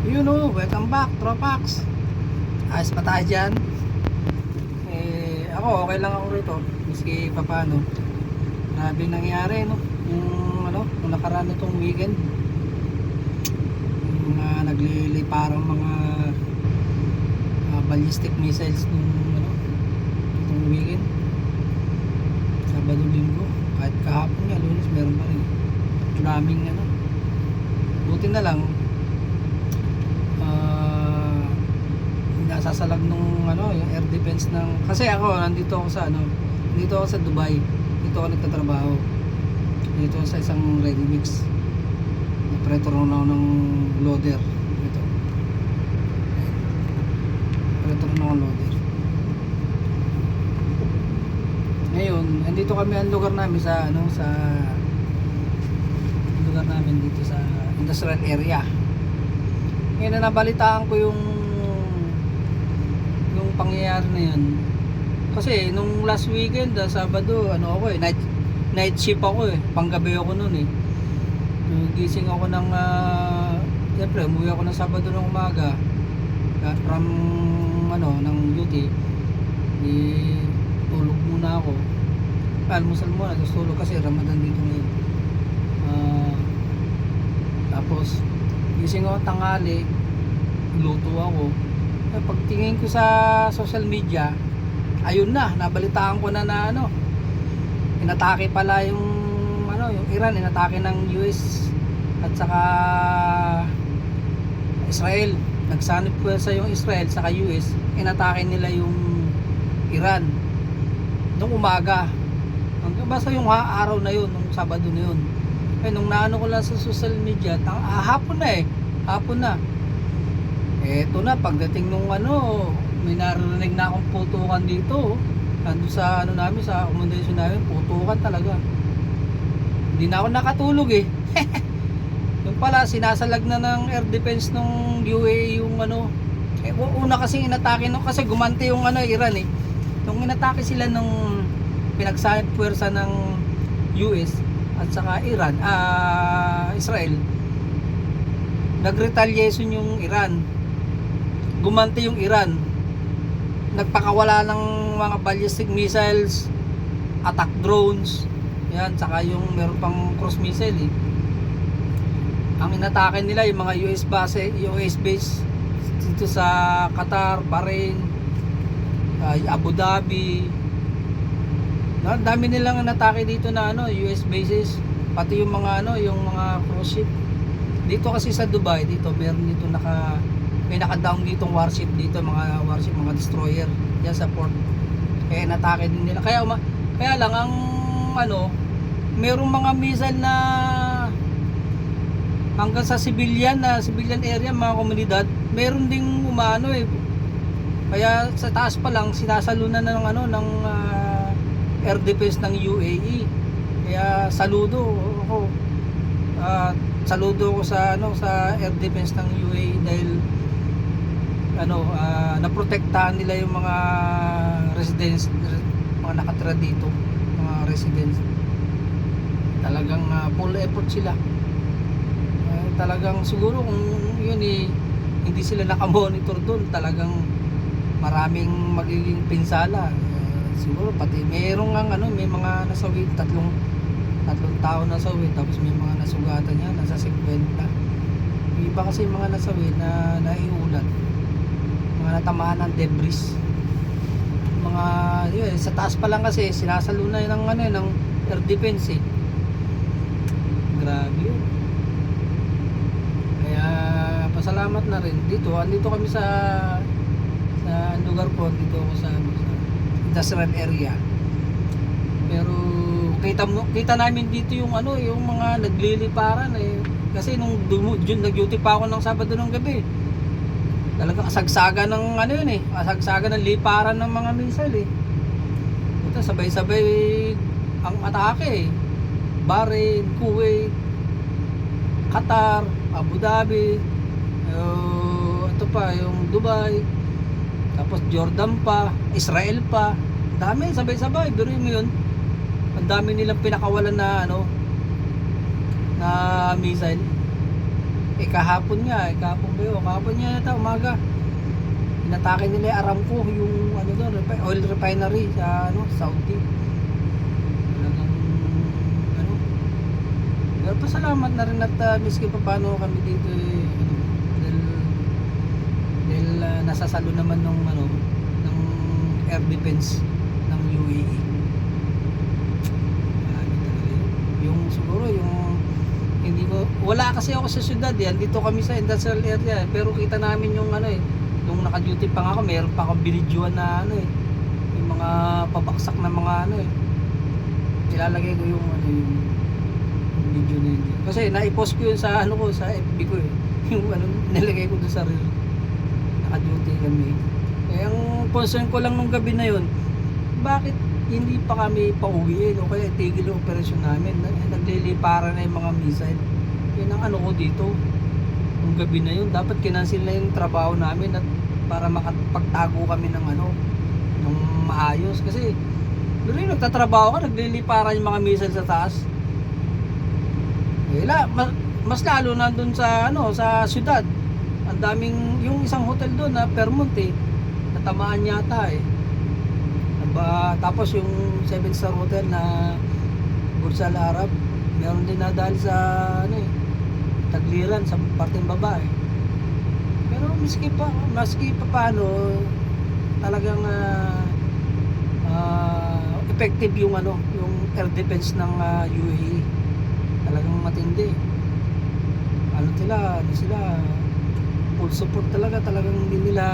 Yun o, welcome back, Tropax. Ayos pa tayo dyan. Ako, okay lang ako rito. Miski pa paano. Grabe nangyari, no? Yung nakaraan itong weekend. Yung mga nagliliparang mga ballistic missiles itong weekend. Sabado, Linggo. Kahit kahapon nga, Lunes, meron pa rin. Maraming buti na lang nasasalag nung yung air defense ng, kasi ako nandito ako sa Dubai. Dito ako nagtatrabaho dito sa isang ready mix. Operator na ako ng loader ito. Operator na ako ng loader. Ngayon nandito kami, ang lugar namin sa lugar namin dito sa industrial area. Ngayon na nabalitaan ko yung pangyayari na yun. Kasi nung last weekend, Sabado, night shift ako panggabi ako noon gising ako ng siyempre umuwi ako ng Sabado ng umaga from ng duty. Tulog muna ako, almusal muna, tapos tulog kasi Ramadan dito ngayon. Tapos gising ako tanghali, luto ako. Pagtingin ko sa social media, ayun na, nabalitaan ko na inatake pala yung Iran, inatake ng US at saka Israel. Nagsanib pwersa yung Israel saka US, inatake nila yung Iran nung umaga. Basta yung araw na yun, nung Sabado na yun. Nung naano ko lang sa social media, hapon na. Eto na, pagdating nung may narinig na akong putukan dito. Nandun sa namin, sa accommodation namin, putukan talaga. Hindi na ako nakatulog Yung pala, sinasalag na ng air defense nung UAE yung una kasi inatake kasi gumante yung Iran Nung inatake sila nung pinagsahid puwersa ng US at saka Iran, Israel, nag-retaliation yung Iran. Gumante yung Iran, nagpakawala ng mga ballistic missiles, attack drones, yan, saka yung meron pang cruise missile Ang inatake nila yung mga US base dito sa Qatar, Bahrain, Abu Dhabi. Dami nilang inatake dito na US bases, pati yung mga yung mga cruise ship. Dito kasi sa Dubai, dito meron dito may naka-down ditong warship dito, mga warship, mga destroyer yan sa port. Kaya natake din nila. Kaya lang ang merong mga missile na hanggang sa civilian area, mga komunidad, meron ding Kaya sa taas pa lang sinasalunan ng ng air defense ng UAE. Kaya saludo ako sa air defense ng UAE dahil naprotektahan nila yung mga residents, mga nakatira dito, mga residents. Talagang full effort sila. Talagang siguro kung yun hindi sila nakamonitor doon, talagang maraming magiging pinsala. Siguro pati merong may mga nasawi, tatlong tao nasawi, tapos may mga nasugatan niya, nasa 50. Iba kasi mga nasawi na naiulat, mga natamaan ng debris, mga sa taas pa lang kasi sinasalunan ng air defense grabe yun. Kaya pasalamat na rin andito kami sa lugar ko, dito ako sa industrial area. Pero kita namin dito yung mga nagliliparan kasi nung nag-duty pa ako ng Sabado ng gabi, talaga kasagsagan ng kasagsagan ng liparan ng mga missile ito, sabay-sabay ang atake Bahrain, Kuwait, Qatar, Abu Dhabi, ito pa yung Dubai, tapos Jordan pa, Israel pa, dami, sabay-sabay. Pero yun, ang dami nilang pinakawalan na na missile. Kahapon nga, kahapon ba yun? Kahapon nga yata, umaga. Inatake nila yung Aramco, yung ano doon, oil refinery sa ano, Saudi. Talagang, ano, pero pasalamat na rin at miski pa paano kami dito ano, dahil nasasalo naman ng ano, ng air defense ng UAE. Yung siguro yung hindi ko, wala kasi ako sa syudad yan, dito kami sa industrial area, pero kita namin yung ano nung naka-duty pa nga ako, meron pa akong binidyoan na ano yung mga pabaksak na mga ano ilalagay ko yung ano yung video na yun, kasi naipost ko yun sa ano ko, sa FB ko yung ano, nilagay ko doon sa reel, naka-duty kami. Ang concern ko lang nung gabi na yun, bakit hindi pa kami pauwiin o kaya tigil yung operasyon namin, naglilipara na yung mga missile. Yun ang ano ko dito, nung gabi na yun, dapat kinancel na yung trabaho namin at para makapagtago kami ng ano, ng maayos, kasi pero yung nagtatrabaho ka, naglilipara yung mga missile sa taas. Mas lalo na dun sa ano, sa syudad, ang daming, yung isang hotel doon na Fairmont natamaan yata tapos yung 7-star hotel na Burj Al Arab, meron din nadali sa ano Tagliran sa parteng baba pero maski pa paano talagang effective yung ano, yung air defense ng UAE, talagang matindi. Ano sila full support talagang hindi nila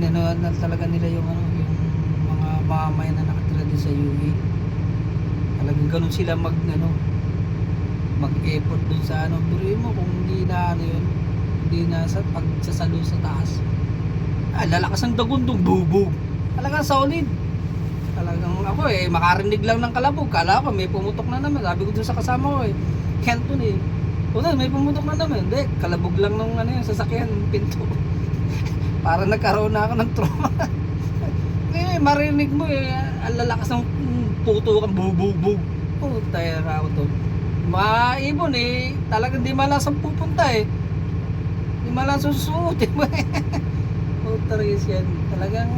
inanoan talaga nila yung ano, yung mga mamamayan na nakatira din sa UAE. Talagang ganun sila mag-effort dun sa ano, pero mo kung hindi na ano yun, hindi na sa pagsasalo sa taas, lalakas ng dagundong bubog, talagang solid. Talagang ako makarinig lang ng kalabog, kala ko may pumutok na naman, sabi ko dun sa kasama ko Kenton Total, may pumutok na naman, hindi, kalabog lang ng ano yung sasakyan, pinto. Para nagkaroon na ako ng trauma. Marinig mo ang lalakas ng puto kang bubog. Tayo ako to. Mga ibon talagang di malasang pupunta di malasang susuot talaga yan. Talagang,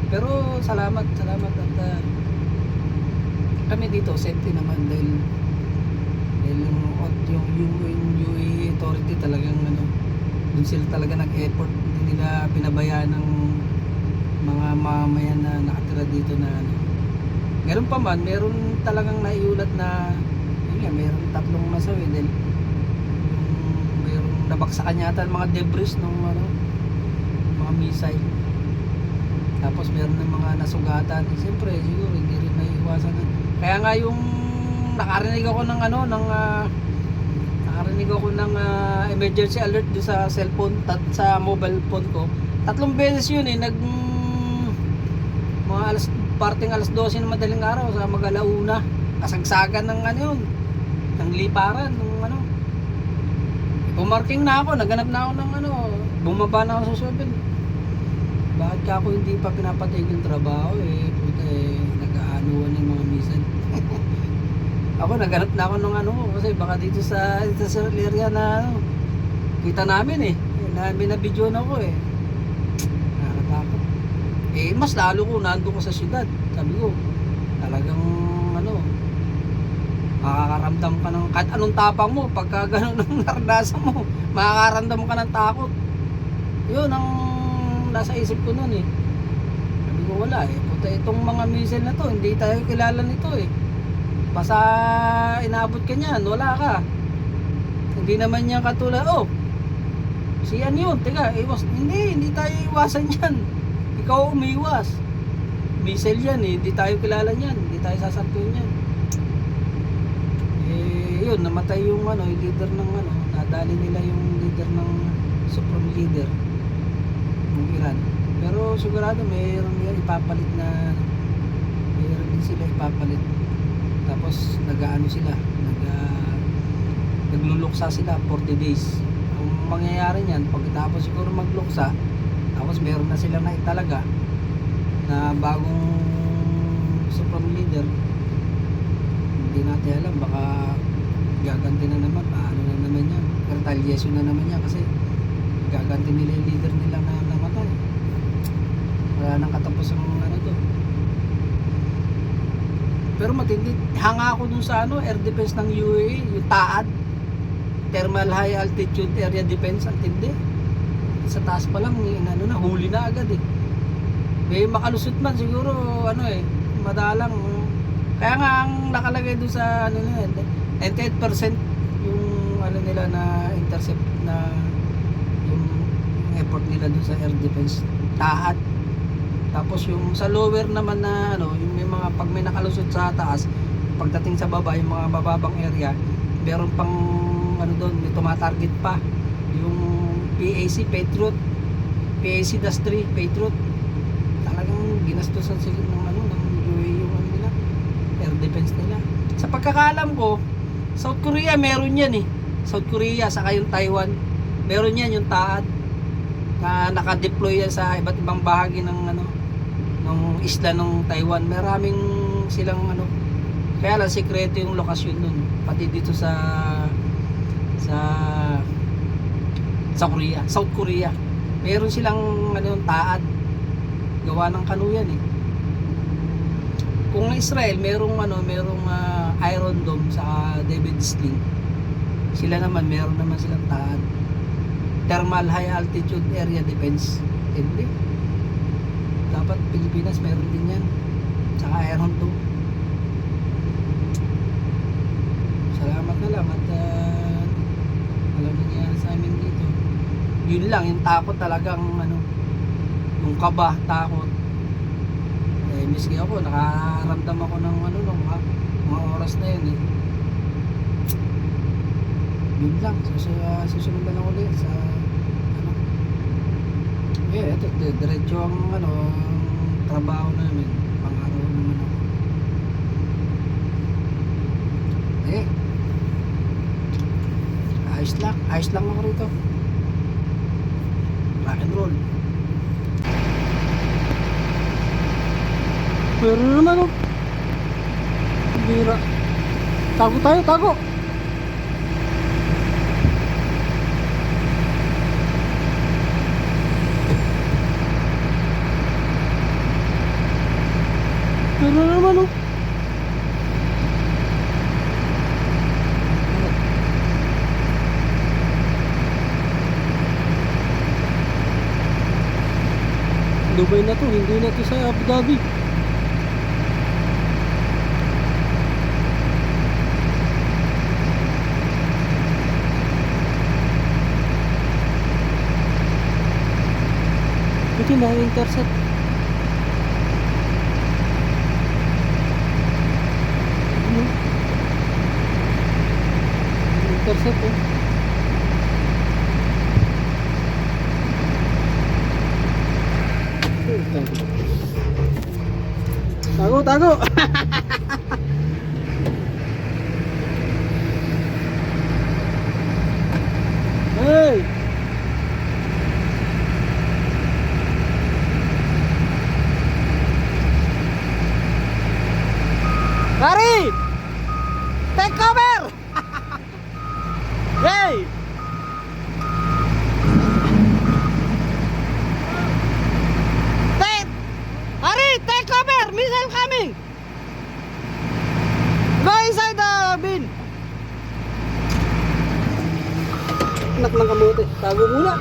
pero salamat at kami dito safety naman dahil yung UAE authority talagang ano, dun sila talaga nag-effort, hindi nila pinabayaan ng mga mamamayan na nakatira dito na ano. Meron talagang naiulat na meron 3 nasawi dahil meron nabaksakan yata mga debris ng ano, mga missile. Tapos meron ng mga nasugatan. Siyempre siguro hindi rin maiiwasan. Kaya nga yung nakarinig ako ng emergency alert do sa cellphone sa mobile phone ko. 3 beses yun mga parting alas 12 ng madaling araw sa mag-alauna. Kasagsagan ng ano yun, ng liparan ng ano. Pumarking na ako, naganap na ako ng ano, bumaba na ako sa 7. Bakit ka ako hindi pa pinapatigil trabaho nag-aanuan yung mga misan. Ako naganap na ako ng ano, kasi baka dito sa area na ano, kita namin na binabidyo na ako nakakatakot. Mas lalo ko nandun ko sa syudad, sabi ko talagang ano, makakaramdam ka ng kahit anong tapang mo, pagka ganun ang naranasan mo, makakaramdam ka ng takot. Yun ang nasa isip ko noon sabi ko wala puta, itong mga missile na to hindi tayo kilala nito basta inaabot ka niyan, wala ka, hindi naman niya katulad siyan yun, teka iwas, hindi tayo iwasan yan, ikaw umiwas, missile yan hindi tayo kilala niyan, hindi tayo sasantuin yan. Yun, namatay yung ano, yung leader ng ano, nadali nila yung leader ng supreme leader ng Iran. Pero sigurado mayroon ipapalit na, mayroon din sila ipapalit. Tapos nag-aano sila, nagluluksa sila 40 days. Ang mangyayari niyan, pagkatapos siguro magluksa, tapos meron na sila na italaga na bagong supreme leader, Hindi natin alam, baka gaganti na naman, paano na naman yan, retaliation na naman yan kasi gaganti nila yung leader nila na namatay. Wala nang katapos ang ano to. Pero matindi, hanga ako dun sa ano, air defense ng UAE, yung TAAD, Thermal High Altitude Area Defense, ang tindi. Sa taas pa lang, ano na, huli na agad eh. May makalusot man siguro, ano eh, madalang. Kaya nga ang nakalagay dun sa ano nila, 98% yung ano nila na intercept na yung effort nila dun sa air defense, TAAD. Tapos yung sa lower naman na ano, yung may mga pag may nakalusot sa taas, pagdating sa baba, yung mga bababang area, meron pang ano doon, may tumatarget pa. Yung PAC Patriot, PAC-3 Patriot. Talagang ginastusan sila ng ano, ng UAE yung ano nila, air defense nila. Sa pagkakaalam ko, South Korea meron yan eh. South Korea saka yung Taiwan, meron yan yung TAAD na naka-deploy yan sa iba't ibang bahagi ng ano, ng isla ng Taiwan. Maraming silang ano, kaya lang sikreto yung lokasyon nun, pati dito sa Korea, South Korea meron silang ano, TAAD, gawa ng kanuyan eh. Kung Israel merong ano, merong Iron Dome sa David Sling, sila naman meron naman silang TAAD, Thermal High Altitude Area Defense. Hindi, dapat Pilipinas meron din yan, saka Iron Dome. Salamat na lang at walang nangyari sa amin dito. Yun lang, yung takot talagang ano, yung kaba, takot. Eh, miski ako, nakaramdam ako ng ano, nung mga oras na yun eh. Yun lang, susunod na lang ulit sa ano. Ito, diretso ang ano, ang trabaho namin. Pang-araw naman ako. Ayos lang ako rito. Rock and roll. Pero naman oh. Bira. Tago tayo, tago. Pero naman oh. Dubai na to, hindi na to sa Abu Dhabi. Ito na intercept. Intercept oh. Tago, tago. Hey. Lari. Take cover. Hey. Take cover! Missile coming! Go inside the bin! Anak ng kamote, tago muna!